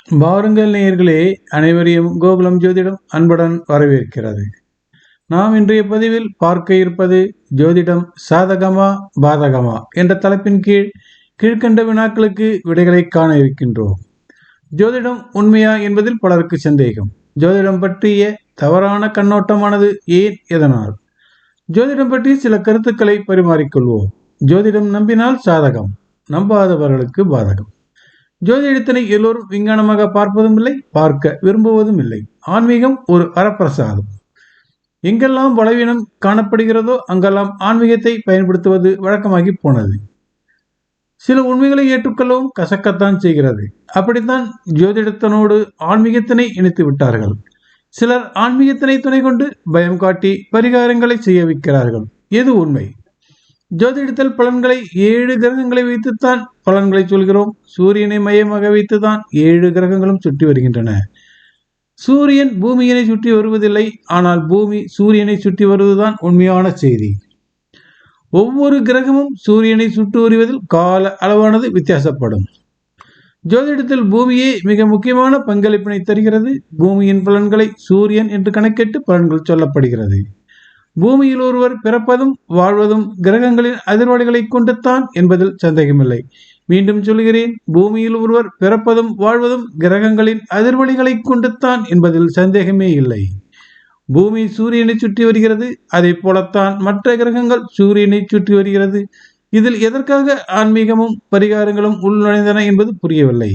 வாருங்கள் நேயர்களே, அனைவரையும் கோகுலம் ஜோதிடம் அன்புடன் வரவேற்கிறது. நாம் இன்றைய பதிவில் பார்க்க இருப்பது ஜோதிடம் சாதகமா பாதகமா என்ற தலைப்பின் கீழ் கீழ்கண்ட வினாக்களுக்கு விடைகளை காண இருக்கின்றோம். ஜோதிடம் உண்மையா என்பதில் பலருக்கு சந்தேகம். ஜோதிடம் பற்றிய தவறான கண்ணோட்டமானது ஏன், எதனால்? ஜோதிடம் பற்றி சில கருத்துக்களை பரிமாறிக்கொள்வோம். ஜோதிடம் நம்பினால் சாதகம், நம்பாதவர்களுக்கு பாதகம். ஜோதிடத்தினை எல்லோரும் விஞ்ஞானமாக பார்ப்பதும் இல்லை, பார்க்க விரும்புவதும் இல்லை. ஆன்மீகம் ஒரு வரப்பிரசாதம். எங்கெல்லாம் பலவீனம் காணப்படுகிறதோ அங்கெல்லாம் ஆன்மீகத்தை பயன்படுத்துவது வழக்கமாகி போனது. சில உண்மைகளை ஏற்றுக்கொள்ளவும் கசக்கத்தான் செய்கிறது. அப்படித்தான் ஜோதிடத்தினோடு ஆன்மீகத்தினை இணைத்து விட்டார்கள். சிலர் ஆன்மீகத்தினை துணை கொண்டு பயம் காட்டி பரிகாரங்களை செய்ய வைக்கிறார்கள். எது உண்மை? ஜோதிடத்தில் பலன்களை 7 கிரகங்களை வைத்துத்தான் பலன்களை சொல்கிறோம். சூரியனை மையமாக வைத்துதான் 7 கிரகங்களும் சுற்றி வருகின்றன. சூரியன் பூமியினை சுற்றி வருவதில்லை, ஆனால் பூமி சூரியனை சுற்றி வருவதுதான் உண்மையான செய்தி. ஒவ்வொரு கிரகமும் சூரியனை சுற்றி வருவதில் கால அளவானது வித்தியாசப்படும். ஜோதிடத்தில் பூமியே மிக முக்கியமான பங்களிப்பினை தருகிறது. பூமியின் பலன்களை சூரியன் என்று கணக்கிட்டு பலன்கள் சொல்லப்படுகிறது. பூமியில் ஒருவர் பிறப்பதும் வாழ்வதும் கிரகங்களின் அதிர்வலைகளை கொண்டுத்தான் என்பதில் சந்தேகமில்லை. மீண்டும் சொல்கிறேன், பூமியில் ஒருவர் பிறப்பதும் வாழ்வதும் கிரகங்களின் அதிர்வலைகளை கொண்டுத்தான் என்பதில் சந்தேகமே இல்லை. பூமி சூரியனை சுற்றி வருகிறது, அதை போலத்தான் மற்ற கிரகங்கள் சூரியனை சுற்றி வருகிறது. இதில் எதற்காக ஆன்மீகமும் பரிகாரங்களும் உள்நுழைந்தன என்பது புரியவில்லை.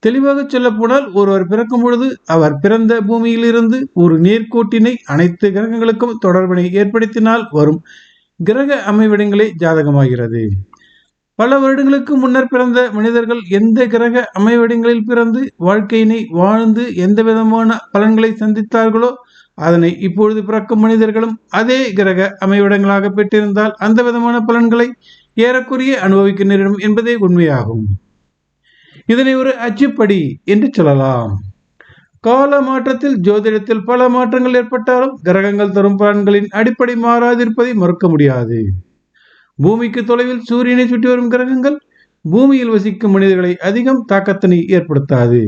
தெளிவாக சொல்ல போனால், ஒருவர் பிறக்கும் பொழுது அவர் பிறந்த பூமியிலிருந்து ஒரு நேர்கோட்டினை அனைத்து கிரகங்களுக்கும் தொடர்பினை ஏற்படுத்தினால் வரும் கிரக அமைவிடங்களே ஜாதகமாகிறது. பல வருடங்களுக்கு முன்னர் பிறந்த மனிதர்கள் எந்த கிரக அமைவிடங்களில் பிறந்து வாழ்க்கையினை வாழ்ந்து எந்த விதமான பலன்களை சந்தித்தார்களோ அதனை இப்பொழுது பிறக்கும் மனிதர்களும் அதே கிரக அமைவிடங்களாக பெற்றிருந்தால் அந்த விதமான பலன்களை ஏறக்குறைய அனுபவிக்க நேரிடும் என்பதே உண்மையாகும். இதனை ஒரு அச்சுப்படி என்று சொல்லலாம். கால மாற்றத்தில் ஜோதிடத்தில் பல மாற்றங்கள் ஏற்பட்டாலும் கிரகங்கள் தரும் பலன்களின் அடிப்படை மாறாதிருப்பதை மறுக்க முடியாது. பூமிக்கு தொலைவில் சூரியனை சுற்றி வரும் கிரகங்கள் பூமியில் வசிக்கும் மனிதர்களை அதிகம் தாக்கத்தினை ஏற்படுத்தாது.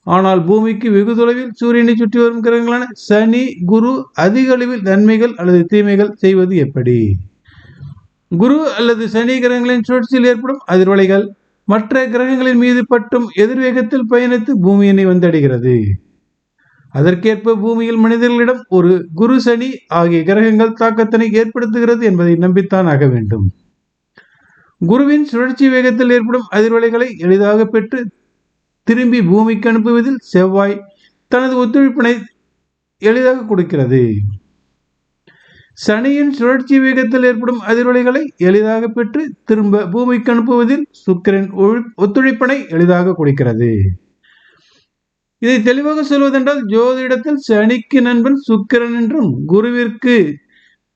ஆனால் பூமிக்கு வெகு தொலைவில் சூரியனை சுற்றி வரும் கிரகங்களான சனி, குரு அதிக அளவில் நன்மைகள் அல்லது தீமைகள் செய்வது எப்படி? குரு அல்லது சனி கிரகங்களின் சுழற்சியில் ஏற்படும் அதிர்வலைகள் மற்ற கிரகங்களின் மீது பட்டும் எதிர்வேகத்தில் பயணித்து பூமியினை வந்தடைகிறது. அதற்கேற்ப பூமியில் மனிதர்களிடம் ஒரு குரு, சனி ஆகிய கிரகங்கள் தாக்கத்தினை ஏற்படுத்துகிறது என்பதை நம்பித்தான் ஆக வேண்டும். குருவின் சுழற்சி வேகத்தில் ஏற்படும் அதிர்வலைகளை எளிதாக பெற்று திரும்பி பூமிக்கு அனுப்புவதில் செவ்வாய் தனது ஒத்துழைப்பினை எளிதாக கொடுக்கிறது. சனியின் சுழற்சி வேகத்தில் ஏற்படும் அதிர்வலைகளை எளிதாக பெற்று திரும்ப பூமிக்கு அனுப்புவதில் சுக்கிரன் ஒத்துழைப்பினை எளிதாக கொடுக்கிறது. இதை தெளிவாக சொல்வதென்றால், ஜோதிடத்தில் சனிக்கு நண்பன் சுக்கிரன் என்றும் குருவிற்கு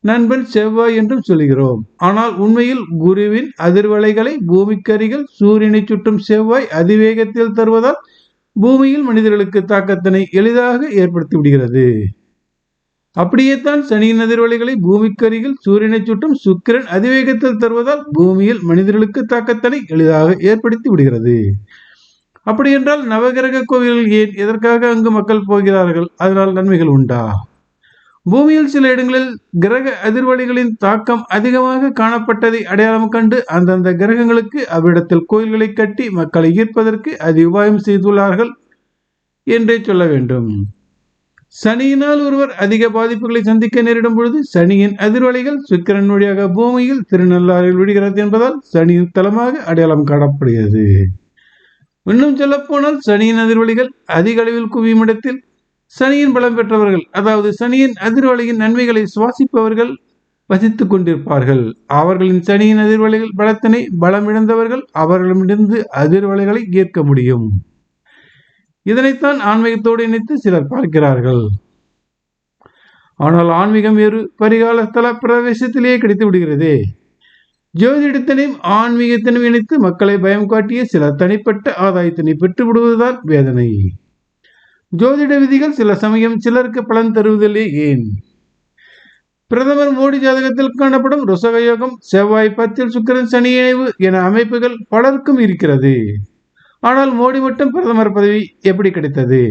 நண்பன் செவ்வாய் என்றும் சொல்கிறோம். ஆனால் உண்மையில் குருவின் அதிர்வலைகளை பூமிக்கு அருகில் சூரியனை சுற்றும் செவ்வாய் அதிவேகத்தில் தருவதால் பூமியில் மனிதர்களுக்கு தாக்கத்தினை எளிதாக ஏற்படுத்தி விடுகிறது. அப்படியேத்தான் சனியின் அதிர்வலைகளை பூமிக்கு அருகில் சூரியனை சுற்றும் சுக்கிரன் அதிவேகத்தில் தருவதால் பூமியில் மனிதர்களுக்கு தாக்கத்தினை எளிதாக ஏற்படுத்தி விடுகிறது. அப்படி என்றால் நவகிரக கோவில்கள் ஏன், எதற்காக அங்கு மக்கள் போகிறார்கள்? அதனால் நன்மைகள் உண்டா? பூமியில் சில இடங்களில் கிரக அதிர்வலைகளின் தாக்கம் அதிகமாக காணப்பட்டதை அடையாளம் கண்டு அந்தந்த கிரகங்களுக்கு அவ்விடத்தில் கோயில்களை கட்டி மக்களை ஈர்ப்பதற்கு அது உபாயம் செய்துள்ளார்கள் என்றே சொல்ல வேண்டும். சனியினால் ஒருவர் அதிக பாதிப்புகளை சந்திக்க நேரிடும் பொழுது சனியின் அதிர்வலைகள் சுக்கிரன் வழியாக பூமியில் திருநள்ளாறில் விடுகிறது என்பதால் சனியின் தலமாக அடையாளம் காணப்படுகிறது. இன்னும் சொல்ல போனால், சனியின் அதிர்வலைகள் அதிக அளவில் குவியும் இடத்தில் சனியின் பலம் பெற்றவர்கள், அதாவது சனியின் அதிர்வலையின் நன்மைகளை சுவாசிப்பவர்கள் வசித்துக் கொண்டிருப்பார்கள். அவர்களின் சனியின் அதிர்வலைகள் பலத்தினை பலமிழந்தவர்கள் அவர்களிடமிருந்து அதிர்வலைகளை ஈர்க்க முடியும். இதனைத்தான் ஆன்மீகத்தோடு இணைத்து சிலர் பார்க்கிறார்கள். ஆனால் ஆன்மீகம் வேறு பரிகால ஸ்தல பிரவேசத்திலேயே கிடைத்து விடுகிறதே. ஜோதிடத்தினையும் ஆன்மீகத்தினையும் இணைத்து மக்களை பயம் காட்டிய சிலர் தனிப்பட்ட ஆதாயத்தினை பெற்று விடுவதுதான் வேதனை. ஜோதிட விதிகள் சில சமயம் சிலருக்கு பலன் தருவதில்லை. ஏன்? பிரதமர் மோடி ஜாதகத்தில் காணப்படும் ருசக யோகம், செவ்வாய் 10 சுக்கிரன் சனி இணைவு என அமைப்புகள் பலருக்கும் இருக்கிறது. ஆனால் மோடி மட்டும் பிரதமர் பதவி எப்படி கிடைத்தது?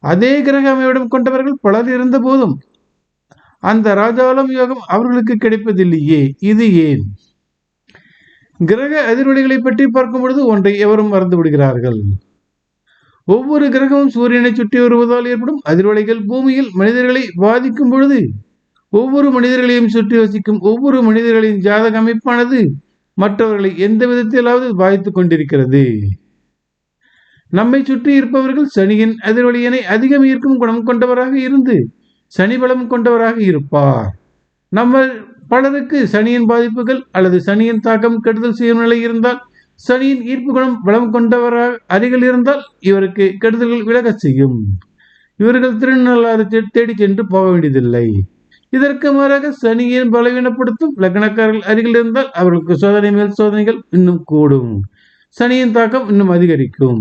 அதே கிரக அமைவிடம் கொண்டவர்கள் பலர் இருந்த போதும் அந்த ராஜாளம் யோகம் அவர்களுக்கு கிடைப்பதில்லையே, இது ஏன்? கிரக அதிர்வலிகளை பற்றி பார்க்கும் பொழுது ஒன்றை எவரும் மறந்து விடுகிறார்கள். ஒவ்வொரு கிரகமும் சூரியனை சுற்றி வருவதால் ஏற்படும் அதிர்வலைகள் பூமியில் மனிதர்களை பாதிக்கும் பொழுது ஒவ்வொரு மனிதர்களையும் சுற்றி வசிக்கும் ஒவ்வொரு மனிதர்களின் ஜாதக அமைப்பானது மற்றவர்களை எந்த விதத்திலாவது பாதித்துக் கொண்டிருக்கிறது. நம்மை சுற்றி இருப்பவர்கள் சனியின் அதிர்வலியினை அதிகம் ஈர்க்கும் குணம் கொண்டவராக இருந்து சனி பலம் கொண்டவராக இருப்பார். நம்ம பலருக்கு சனியின் பாதிப்புகள் அல்லது சனியின் தாக்கம் கெடுதல் செய்யும் நிலை இருந்தால், சனியின் ஈர்ப்பு குணம் பலம் கொண்டவராக அருகில் இருந்தால் இவருக்கு கெடுதல்கள் விலக செய்யும். இவர்கள் திருநள்ளாறு தேடி சென்று போக வேண்டியதில்லை. இதற்கு மாறாக சனியின் பலவீனப்படுத்தும் லக்னக்காரர்கள் அருகில் இருந்தால் அவர்களுக்கு சோதனை மேல் சோதனைகள் இன்னும் கூடும், சனியின் தாக்கம் இன்னும் அதிகரிக்கும்.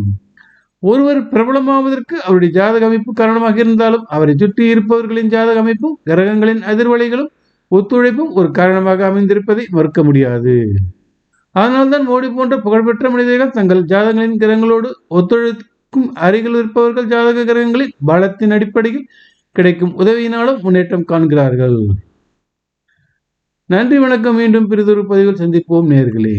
ஒருவர் பிரபலமாவதற்கு அவருடைய ஜாதக அமைப்பு காரணமாக இருந்தாலும் அவரை சுற்றி இருப்பவர்களின் ஜாதக அமைப்பும் கிரகங்களின் அதிர்வலைகளும் ஒத்துழைப்பும் ஒரு காரணமாக அமைந்திருப்பதை மறுக்க முடியாது. அதனால்தான் மோடி போன்ற புகழ்பெற்ற மனிதர்கள் தங்கள் ஜாதகங்களின் கிரகங்களோடு ஒத்துழைக்கும் அருகில் இருப்பவர்கள் ஜாதக கிரகங்களின் பலத்தின் அடிப்படையில் கிடைக்கும் உதவியினாலும் முன்னேற்றம் காண்கிறார்கள். நன்றி, வணக்கம். மீண்டும் பிறிதொரு பதிவில் சந்திப்போம் நேயர்களே.